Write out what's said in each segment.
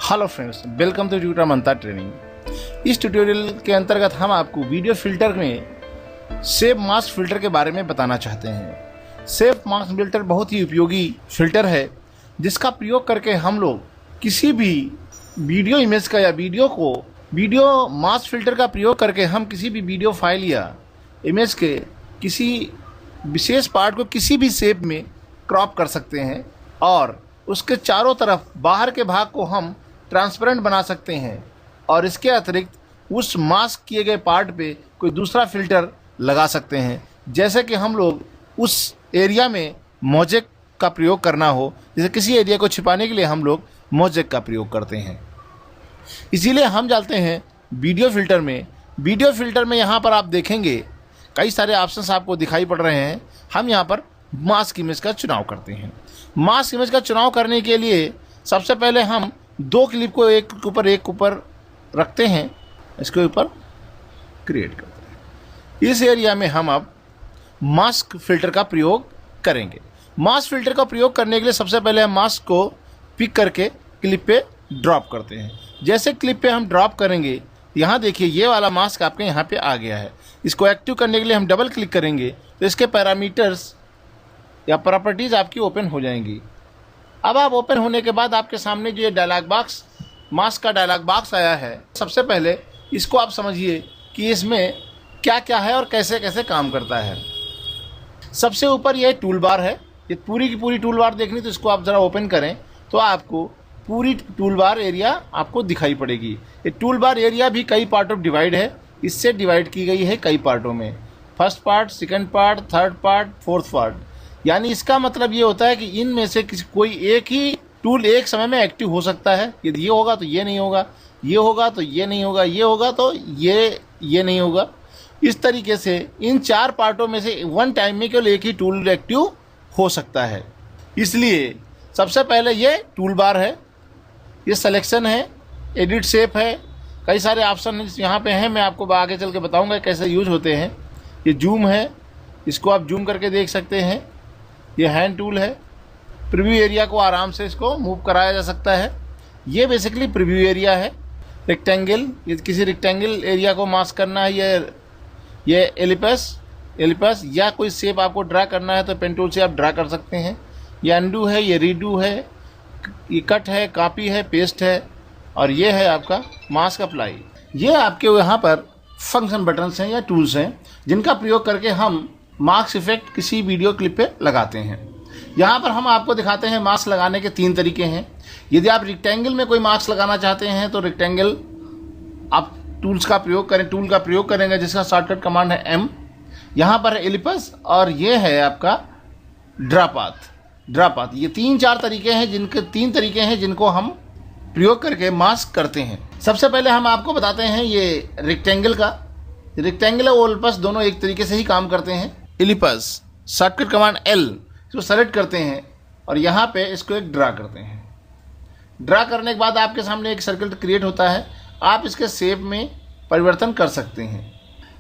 Hello friends, welcome to tutor मंता training. इस tutorial के अंतर्गत हम आपको वीडियो फिल्टर में सेव मास्क फिल्टर के बारे में बताना चाहते हैं। सेव मास्क फिल्टर बहुत ही उपयोगी फिल्टर है जिसका प्रयोग करके हम लोग किसी भी वीडियो इमेज का या वीडियो मास्क फिल्टर का प्रयोग करके हम किसी भी वीडियो फाइल या इमेज के किसी विशेष पार्ट को किसी भी शेप में क्रॉप कर सकते हैं और उसके चारों तरफ बाहर के भाग को हम ट्रांसपेरेंट बना सकते हैं और इसके अतिरिक्त उस मास्क किए गए पार्ट पे कोई दूसरा फिल्टर लगा सकते हैं। जैसे कि हम लोग उस एरिया में मोज़ेक का प्रयोग करना हो, जैसे किसी एरिया को छिपाने के लिए हम लोग मोज़ेक का प्रयोग करते हैं। इसीलिए हम जाते हैं वीडियो फिल्टर में। वीडियो फिल्टर में यहाँ पर आप देखेंगे कई सारे ऑप्शंस आपको दिखाई पड़ रहे हैं। हम यहाँ पर मास्क इमेज का चुनाव करते हैं। मास्क इमेज का चुनाव करने के लिए सबसे पहले हम दो क्लिप को एक के ऊपर रखते हैं, इसके ऊपर क्रिएट करते हैं। इस एरिया में हम अब मास्क फिल्टर का प्रयोग करेंगे। मास्क फिल्टर का प्रयोग करने के लिए सबसे पहले हम मास्क को पिक करके क्लिप पे ड्रॉप करते हैं। जैसे क्लिप पे हम ड्रॉप करेंगे, यहाँ देखिए ये वाला मास्क आपके यहाँ पे आ गया है। इसको एक्टिव करने के लिए हम डबल क्लिक करेंगे तो इसके पैरामीटर्स या प्रॉपर्टीज़ आपकी ओपन हो जाएंगी। अब आप ओपन होने के बाद आपके सामने जो ये डायलॉग बॉक्स, मास्क का डायलॉग बॉक्स आया है, सबसे पहले इसको आप समझिए कि इसमें क्या क्या है और कैसे कैसे काम करता है। सबसे ऊपर ये टूल बार है। ये पूरी की पूरी टूल बार देखनी तो इसको आप ज़रा ओपन करें तो आपको पूरी टूल बार एरिया आपको दिखाई पड़ेगी। ये टूल बार एरिया भी कई पार्ट ऑफ डिवाइड है, इससे डिवाइड की गई है कई पार्टों में। First part, second part, third part, fourth part. यानी इसका मतलब ये होता है कि इनमें से कोई एक ही टूल एक समय में एक्टिव हो सकता है। यदि ये होगा तो ये नहीं होगा, ये होगा तो ये नहीं होगा, ये होगा तो ये नहीं होगा। इस तरीके से इन चार पार्टों में से वन टाइम में केवल एक ही टूल एक्टिव हो सकता है। इसलिए सबसे पहले ये टूल बार है, ये सिलेक्शन है, एडिट शेप है, कई सारे ऑप्शन यहाँ पे हैं। मैं आपको आगे चल के बताऊँगा कैसे यूज होते हैं। ये जूम है, इसको आप जूम करके देख सकते हैं। ये हैंड टूल है। प्रीव्यू एरिया को आराम से इसको मूव कराया जा सकता है। ये बेसिकली प्रीव्यू एरिया है। रेक्टेंगल, ये किसी रेक्टेंगल एरिया को मास्क करना है। ये एलिपस या कोई शेप आपको ड्रा करना है तो पेन टूल से आप ड्रा कर सकते हैं। ये अंडू है, ये रीडू है, ये कट है, कॉपी है, पेस्ट है और ये है आपका मास्क अप्लाई। ये आपके यहाँ पर फंक्शन बटन्स हैं या टूल्स हैं जिनका प्रयोग करके हम मास्क इफेक्ट किसी वीडियो क्लिप पे लगाते हैं। यहाँ पर हम आपको दिखाते हैं मास्क लगाने के 3 तरीके हैं। यदि आप रेक्टेंगल में कोई मास्क लगाना चाहते हैं तो रेक्टेंगल आप टूल का प्रयोग करेंगे जिसका शॉर्टकट कमांड है M। यहाँ पर है एलिपस और ये है आपका ड्रापाथ। ये 3 तरीके हैं जिनको हम प्रयोग करके मास्क करते हैं। सबसे पहले हम आपको बताते हैं ये रेक्टेंगल और एलिपस दोनों एक तरीके से ही काम करते हैं। एलिपस शॉर्टकट कमांड L, इसको सेलेक्ट करते हैं और यहाँ पे इसको एक ड्रा करते हैं। ड्रा करने के बाद आपके सामने एक सर्कल क्रिएट होता है। आप इसके शेप में परिवर्तन कर सकते हैं।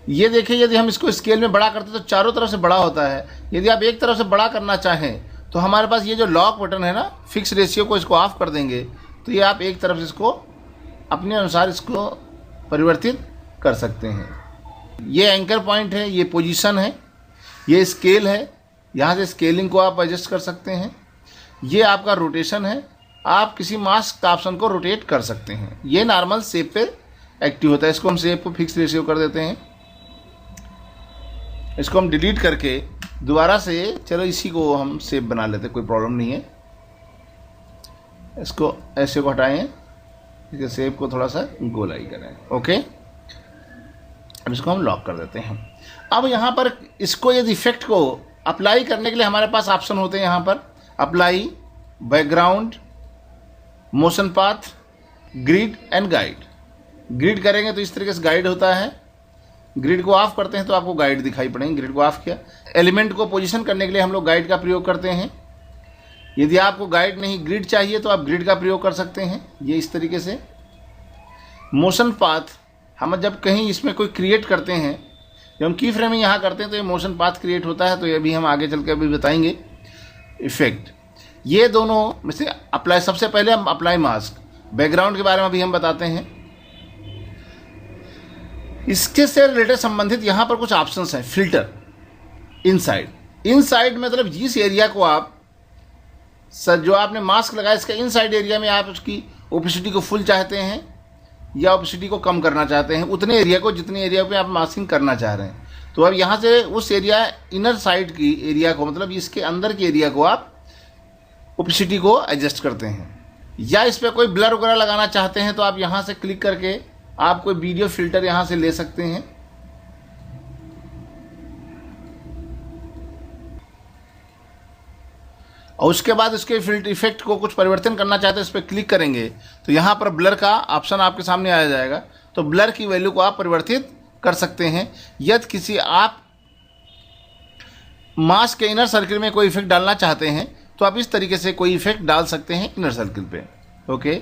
ये देखिए, यदि हम इसको स्केल में बड़ा करते हैं तो चारों तरफ से बड़ा होता है। यदि आप एक तरफ से बड़ा करना चाहें तो हमारे पास ये जो लॉक बटन है ना, फिक्स रेशियो को इसको ऑफ कर देंगे तो ये आप एक तरफ से इसको अपने अनुसार इसको परिवर्तित कर सकते हैं। ये एंकर पॉइंट है, ये पोजीशन है, ये स्केल है, यहाँ से स्केलिंग को आप एडजस्ट कर सकते हैं। ये आपका रोटेशन है, आप किसी मास्क का ऑप्शन को रोटेट कर सकते हैं। ये नॉर्मल शेप पे एक्टिव होता है। इसको हम शेप को फिक्स रेशियो कर देते हैं। इसको हम डिलीट करके दोबारा से चलो इसी को हम शेप बना लेते हैं, कोई प्रॉब्लम नहीं है। इसको ऐसे को हटाएं, इसके शेप को थोड़ा सा गोलाई करें। ओके, अब इसको हम लॉक कर देते हैं। अब यहाँ पर इसको यदि इफेक्ट को अप्लाई करने के लिए हमारे पास ऑप्शन होते हैं। यहाँ पर apply, background, motion path, grid and guide. Grid करेंगे तो इस तरीके से गाइड होता है। ग्रिड को ऑफ करते हैं तो आपको गाइड दिखाई पड़ेंगे। ग्रिड को ऑफ किया। एलिमेंट को पोजीशन करने के लिए हम लोग गाइड का प्रयोग करते हैं। यदि आपको गाइड नहीं ग्रिड चाहिए तो आप ग्रिड का प्रयोग कर सकते हैं। ये इस तरीके से। मोशन पाथ, हम जब कहीं इसमें कोई क्रिएट करते हैं, जब हम की फ्रेमिंग यहाँ करते हैं तो ये मोशन पाथ क्रिएट होता है। तो ये भी हम आगे चल के अभी बताएंगे। इफेक्ट, ये दोनों में से अप्लाई, सबसे पहले हम अप्लाई मास्क। बैकग्राउंड के बारे में अभी हम बताते हैं। इसके से रिलेटेड संबंधित यहाँ पर कुछ ऑप्शंस हैं। फिल्टर इनसाइड मतलब जिस एरिया को आप जो आपने मास्क लगाया इसका इनसाइड एरिया में आप उसकी ओपेसिटी को फुल चाहते हैं या ओपेसिटी को कम करना चाहते हैं, उतने एरिया को जितने एरिया पे आप मास्किंग करना चाह रहे हैं। तो अब यहाँ से उस एरिया इनर साइड की एरिया को मतलब इसके अंदर के एरिया को आप ओपेसिटी को एडजस्ट करते हैं। या इस पर कोई ब्लर वगैरह लगाना चाहते हैं तो आप यहाँ से क्लिक करके आप कोई वीडियो फिल्टर यहाँ से ले सकते हैं। और उसके बाद इसके फिल्टर इफेक्ट को कुछ परिवर्तन करना चाहते हैं, इस पर क्लिक करेंगे तो यहाँ पर ब्लर का ऑप्शन आपके सामने आ जाएगा। तो ब्लर की वैल्यू को आप परिवर्तित कर सकते हैं। यदि किसी आप मास्क के इनर सर्किल में कोई इफेक्ट डालना चाहते हैं तो आप इस तरीके से कोई इफेक्ट डाल सकते हैं इनर सर्किल पे। ओके,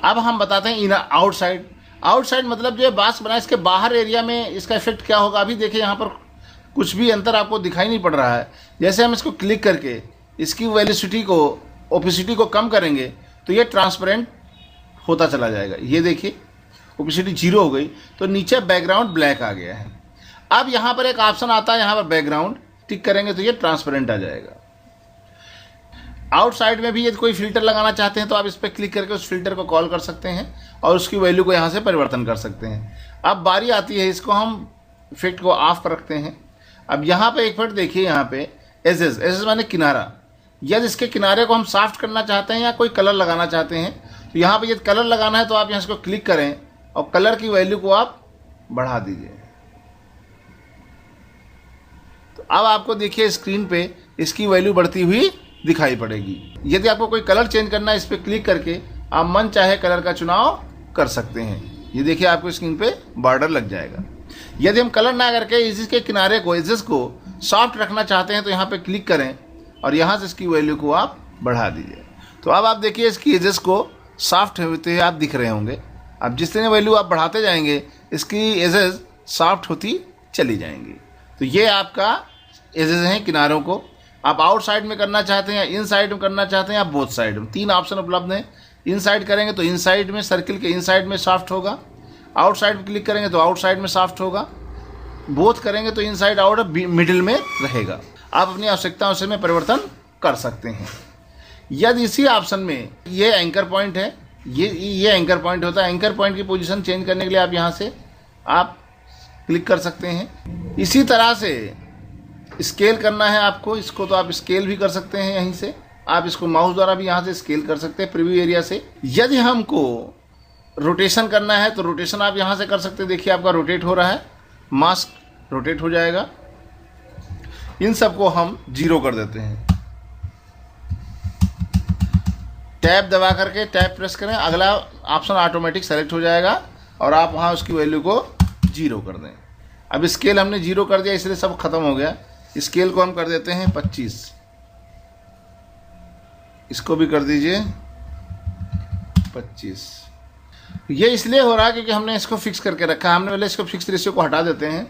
अब हम बताते हैं इनर आउटसाइड मतलब जो मास्क बना इसके बाहर एरिया में इसका इफेक्ट क्या होगा। अभी देखिए यहाँ पर कुछ भी अंतर आपको दिखाई नहीं पड़ रहा है। जैसे हम इसको क्लिक करके इसकी वेलोसिटी को ओपेसिटी को कम करेंगे तो ये ट्रांसपेरेंट होता चला जाएगा। ये देखिए ओपेसिटी 0 हो गई तो नीचे बैकग्राउंड ब्लैक आ गया है। अब यहाँ पर एक ऑप्शन आता है, यहाँ पर बैकग्राउंड टिक करेंगे तो ये ट्रांसपेरेंट आ जाएगा। आउटसाइड में भी यदि कोई फिल्टर लगाना चाहते हैं तो आप इस पर क्लिक करके उस फिल्टर को कॉल कर सकते हैं और उसकी वैल्यू को यहाँ से परिवर्तन कर सकते हैं। अब बारी आती है, इसको हम इफेक्ट को ऑफ पर रखते हैं। अब यहाँ पे एक मिनट देखिए, यहाँ पे एजेस माने किनारा। यदि इसके किनारे को हम सॉफ्ट करना चाहते हैं या कोई कलर लगाना चाहते हैं तो यहाँ पे यदि कलर लगाना है तो आप यहाँ इसको क्लिक करें और कलर की वैल्यू को आप बढ़ा दीजिए। तो अब आपको देखिए स्क्रीन पे इसकी वैल्यू बढ़ती हुई दिखाई पड़ेगी। यदि आपको कोई कलर चेंज करना है इस पर क्लिक करके आप मन चाहे कलर का चुनाव कर सकते हैं। ये देखिए आपको स्क्रीन पे बॉर्डर लग जाएगा। यदि हम कलर ना करके इसके किनारे को एजेस को सॉफ्ट रखना चाहते हैं तो यहाँ पे क्लिक करें और यहाँ से इसकी वैल्यू को आप बढ़ा दीजिए। तो अब आप देखिए इसकी एजेस को सॉफ्ट होते आप दिख रहे होंगे। अब जिस तरह वैल्यू आप बढ़ाते जाएंगे इसकी एजेस सॉफ्ट होती चली जाएंगी। तो ये आपका एजेस हैं किनारों को। आप आउटसाइड में करना चाहते हैं या इनसाइड में करना चाहते हैं या बोथ साइड में, 3 ऑप्शन उपलब्ध हैं। इनसाइड करेंगे तो इनसाइड में सर्किल के इनसाइड में सॉफ्ट होगा, आउटसाइड में क्लिक करेंगे तो आउटसाइड में सॉफ्ट होगा, बोथ करेंगे तो इनसाइड आउट मिडिल में रहेगा। आप अपनी आवश्यकताओं से में परिवर्तन कर सकते हैं। यदि इसी ऑप्शन में ये एंकर पॉइंट है, ये एंकर पॉइंट होता है। एंकर पॉइंट की पोजीशन चेंज करने के लिए आप यहाँ से आप क्लिक कर सकते हैं। इसी तरह से स्केल करना है आपको, इसको तो आप स्केल भी कर सकते हैं। यहीं से आप इसको माउस द्वारा भी यहाँ से स्केल कर सकते हैं प्रीव्यू एरिया से। यदि हमको रोटेशन करना है तो रोटेशन आप यहाँ से कर सकते हैं। देखिए आपका रोटेट हो रहा है, मास्क रोटेट हो जाएगा। इन सबको हम 0 कर देते हैं। टैब दबा करके टैब प्रेस करें, अगला ऑप्शन ऑटोमेटिक सेलेक्ट हो जाएगा और आप वहाँ उसकी वैल्यू को 0 कर दें। अब स्केल हमने 0 कर दिया इसलिए सब खत्म हो गया। स्केल को हम कर देते हैं 25, इसको भी कर दीजिए 25। ये इसलिए हो रहा है क्योंकि हमने इसको फिक्स करके रखा है। हमने पहले इसको फिक्स रेशियो को हटा देते हैं।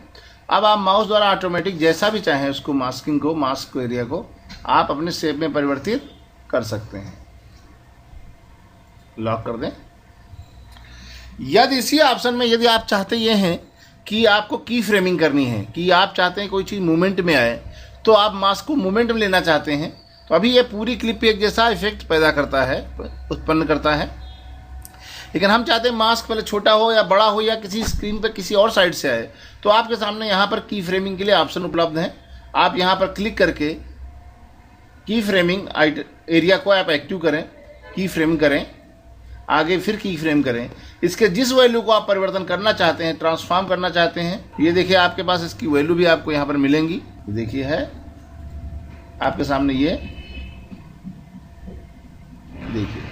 अब आप माउस द्वारा ऑटोमेटिक जैसा भी चाहें उसको मास्क एरिया को आप अपने शेप में परिवर्तित कर सकते हैं। लॉक कर दें। यदि इसी ऑप्शन में यदि आप चाहते ये हैं कि आपको की फ्रेमिंग करनी है, कि आप चाहते हैं कोई चीज़ मूवमेंट में आए, तो आप मास्क को मूवमेंट में लेना चाहते हैं तो अभी ये पूरी क्लिप पे एक जैसा इफेक्ट पैदा करता है, उत्पन्न करता है। लेकिन हम चाहते हैं मास्क पहले छोटा हो या बड़ा हो या किसी स्क्रीन पर किसी और साइड से आए, तो आपके सामने यहाँ पर की फ्रेमिंग के लिए ऑप्शन उपलब्ध हैं। आप यहाँ पर क्लिक करके की फ्रेमिंग एरिया को आप एक्टिव करें, की फ्रेम करें, आगे फिर की फ्रेम करें। इसके जिस वैल्यू को आप परिवर्तन करना चाहते हैं, ट्रांसफॉर्म करना चाहते हैं, ये देखिए आपके पास इसकी वैल्यू भी आपको यहाँ पर मिलेंगी। देखिए है आपके सामने, ये देखिए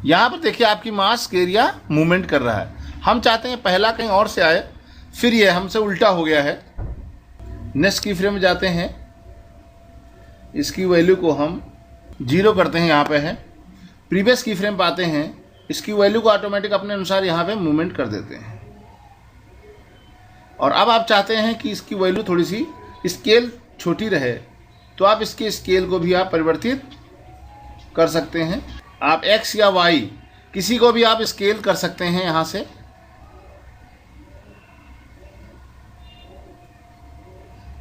यहाँ पर देखिए आपकी मास्क एरिया मूवमेंट कर रहा है। हम चाहते हैं पहला कहीं और से आए, फिर ये हमसे उल्टा हो गया है। नेक्स्ट की फ्रेम में जाते हैं, इसकी वैल्यू को हम 0 करते हैं, यहाँ पे है। प्रीवियस की फ्रेम पाते हैं, इसकी वैल्यू को ऑटोमेटिक अपने अनुसार यहाँ पे मूवमेंट कर देते हैं। और अब आप चाहते हैं कि इसकी वैल्यू थोड़ी सी स्केल छोटी रहे, तो आप इसके स्केल को भी आप परिवर्तित कर सकते हैं। आप X या Y किसी को भी आप स्केल कर सकते हैं यहाँ से।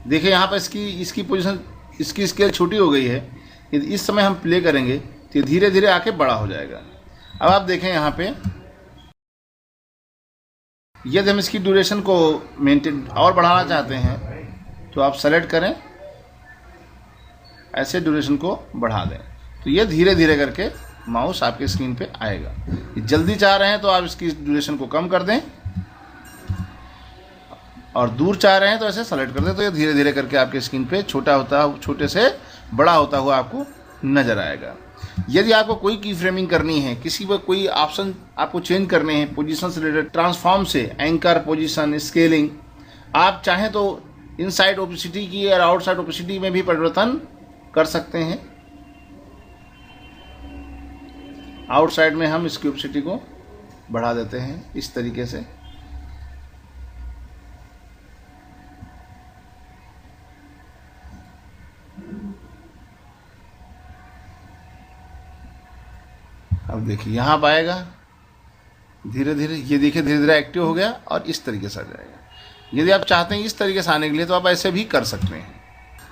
देखिए यहाँ पर इसकी पोजीशन, इसकी स्केल छोटी हो गई है। यदि इस समय हम प्ले करेंगे तो धीरे धीरे आके बड़ा हो जाएगा। अब आप देखें यहाँ पे, यदि हम इसकी ड्यूरेशन को मेंटेन और बढ़ाना चाहते हैं तो आप सेलेक्ट करें, ऐसे ड्यूरेशन को बढ़ा दें तो ये धीरे धीरे करके माउस आपके स्क्रीन पे आएगा। जल्दी चाह रहे हैं तो आप इसकी ड्यूरेशन को कम कर दें, और दूर चाह रहे हैं तो ऐसे सेलेक्ट कर दें, तो ये धीरे धीरे करके आपके स्क्रीन पे छोटे से बड़ा होता हुआ आपको नज़र आएगा। यदि आपको कोई की फ्रेमिंग करनी है, किसी पर कोई ऑप्शन आपको चेंज करने हैं, पोजीशन से रिलेटेड, ट्रांसफॉर्म से, एंकर पोजीशन, स्केलिंग, आप चाहें तो इनसाइड ओपेसिटी की और आउटसाइड ओपेसिटी में भी परिवर्तन कर सकते हैं। आउटसाइड में हम इसकी ओपेसिटी को बढ़ा देते हैं इस तरीके से। अब देखिए यहाँ पाएगा धीरे धीरे, ये देखिए धीरे धीरे एक्टिव हो गया और इस तरीके से आ जाएगा। यदि आप चाहते हैं इस तरीके से आने के लिए तो आप ऐसे भी कर सकते हैं।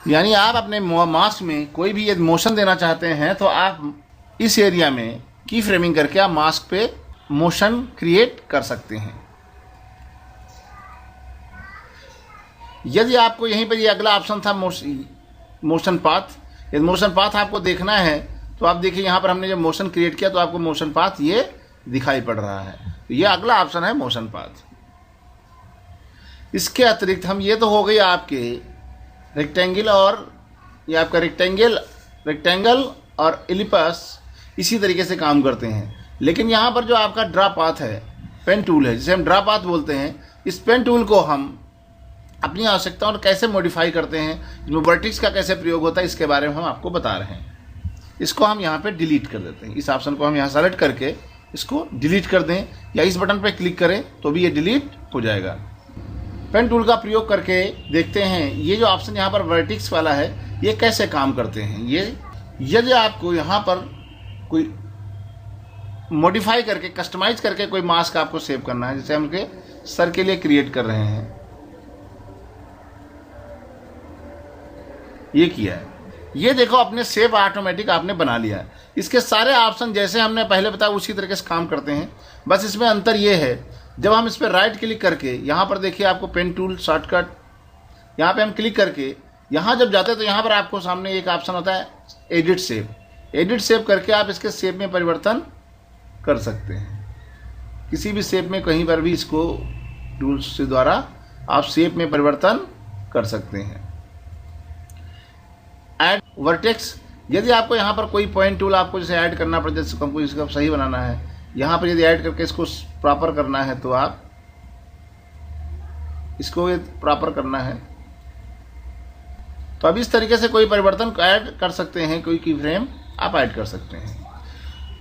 यानी आप अपने मास्क में कोई भी यदि मोशन देना चाहते हैं तो आप इस एरिया में की फ्रेमिंग करके आप मास्क पे मोशन क्रिएट कर सकते हैं। यदि आपको यहीं पर ये अगला ऑप्शन था मोशन पाथ, यदि मोशन पाथ आपको देखना है तो आप देखिए यहाँ पर हमने जब मोशन क्रिएट किया तो आपको मोशन पाथ ये दिखाई पड़ रहा है। तो ये अगला ऑप्शन है मोशन पाथ। इसके अतिरिक्त हम, ये तो हो गई आपके रेक्टेंगल, और ये आपका रेक्टेंगल और एलिपस इसी तरीके से काम करते हैं। लेकिन यहाँ पर जो आपका ड्रा पाथ है, पेन टूल है जिसे हम ड्रा पाथ बोलते हैं, इस पेन टूल को हम अपनी आवश्यकताओं और कैसे मॉडिफाई करते हैं, इसमें वर्टेक्स का कैसे प्रयोग होता है, इसके बारे में हम आपको बता रहे हैं। इसको हम यहाँ पे डिलीट कर देते हैं। इस ऑप्शन को हम यहाँ सेलेक्ट करके इसको डिलीट कर दें, या इस बटन पे क्लिक करें तो भी ये डिलीट हो जाएगा। पेन टूल का प्रयोग करके देखते हैं ये जो ऑप्शन यहाँ पर वर्टेक्स वाला है ये कैसे काम करते हैं। ये यदि आपको यहाँ पर कोई मॉडिफाई करके, कस्टमाइज करके कोई मास्क आपको सेव करना है, जैसे हम के सर के लिए क्रिएट कर रहे हैं, ये किया है, ये देखो अपने सेव ऑटोमेटिक आपने बना लिया है। इसके सारे ऑप्शन जैसे हमने पहले बताया उसी तरीके से काम करते हैं। बस इसमें अंतर ये है, जब हम इस पर राइट क्लिक करके यहाँ पर देखिए आपको पेन टूल शॉर्टकट, यहाँ पे हम क्लिक करके यहाँ जब जाते हैं तो यहाँ पर आपको सामने एक ऑप्शन होता है एडिट सेव। एडिट सेव करके आप इसके शेप में परिवर्तन कर सकते हैं। किसी भी शेप में कहीं पर भी इसको टूल्स के द्वारा आप शेप में परिवर्तन कर सकते हैं। ऐड वर्टेक्स, यदि आपको यहाँ पर कोई पॉइंट टूल आपको जैसे ऐड करना पड़े, जैसे हमको इसका सही बनाना है, यहाँ पर यदि ऐड करके इसको प्रॉपर करना है तो आप इसको प्रॉपर करना है तो अब इस तरीके से कोई परिवर्तन ऐड कर सकते हैं, कोई की फ्रेम आप ऐड कर सकते हैं।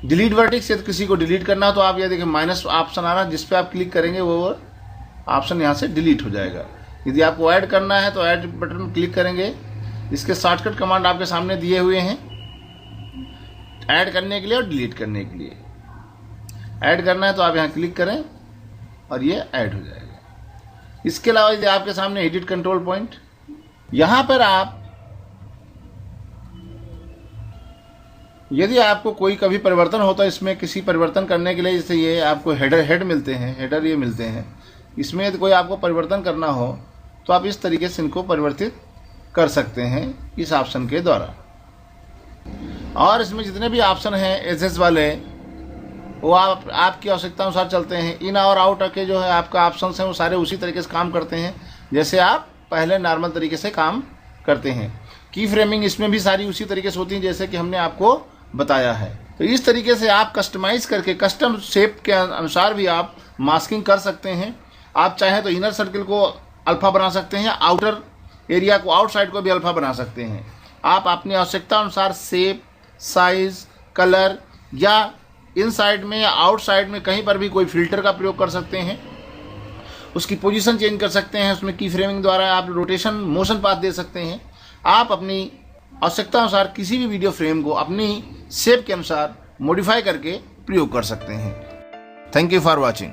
डिलीट वर्टेक्स, यदि किसी को डिलीट करना हो तो आप ये देखिए माइनस ऑप्शन आ रहा है, जिस पे आप क्लिक करेंगे वो ऑप्शन यहाँ से डिलीट हो जाएगा। यदि आपको ऐड करना है तो ऐड बटन में क्लिक करेंगे। इसके शॉर्टकट कमांड आपके सामने दिए हुए हैं ऐड करने के लिए और डिलीट करने के लिए। ऐड करना है तो आप यहाँ क्लिक करें और ये ऐड हो जाएगा। इसके अलावा यदि आपके सामने एडिट कंट्रोल पॉइंट, यहाँ पर आप यदि आपको कोई कभी परिवर्तन होता है इसमें, किसी परिवर्तन करने के लिए, जैसे ये आपको हेड मिलते हैं, हेडर ये मिलते हैं, इसमें यदि कोई आपको परिवर्तन करना हो तो आप इस तरीके से इनको परिवर्तित कर सकते हैं इस ऑप्शन के द्वारा। और इसमें जितने भी ऑप्शन हैं एसएस वाले वो आपकी आवश्यकता अनुसार चलते हैं। इन और आउट के जो है आपका ऑप्शन हैं वो सारे उसी तरीके से काम करते हैं जैसे आप पहले नॉर्मल तरीके से काम करते हैं। की फ्रेमिंग इसमें भी सारी उसी तरीके से होती है जैसे कि हमने आपको बताया है। तो इस तरीके से आप कस्टमाइज करके कस्टम शेप के अनुसार भी आप मास्किंग कर सकते हैं। आप चाहें तो इनर सर्किल को अल्फा बना सकते हैं, आउटर एरिया को, आउटसाइड को भी अल्फा बना सकते हैं। आप अपनी आवश्यकता अनुसार शेप, साइज, कलर या इनसाइड में या आउटसाइड में कहीं पर भी कोई फिल्टर का प्रयोग कर सकते हैं। उसकी पोजीशन चेंज कर सकते हैं। उसमें की फ्रेमिंग द्वारा आप रोटेशन, मोशन पाथ दे सकते हैं। आप अपनी आवश्यकता अनुसार किसी भी वीडियो फ्रेम को अपनी शेप के अनुसार मॉडिफाई करके प्रयोग कर सकते हैं। Thank you for watching.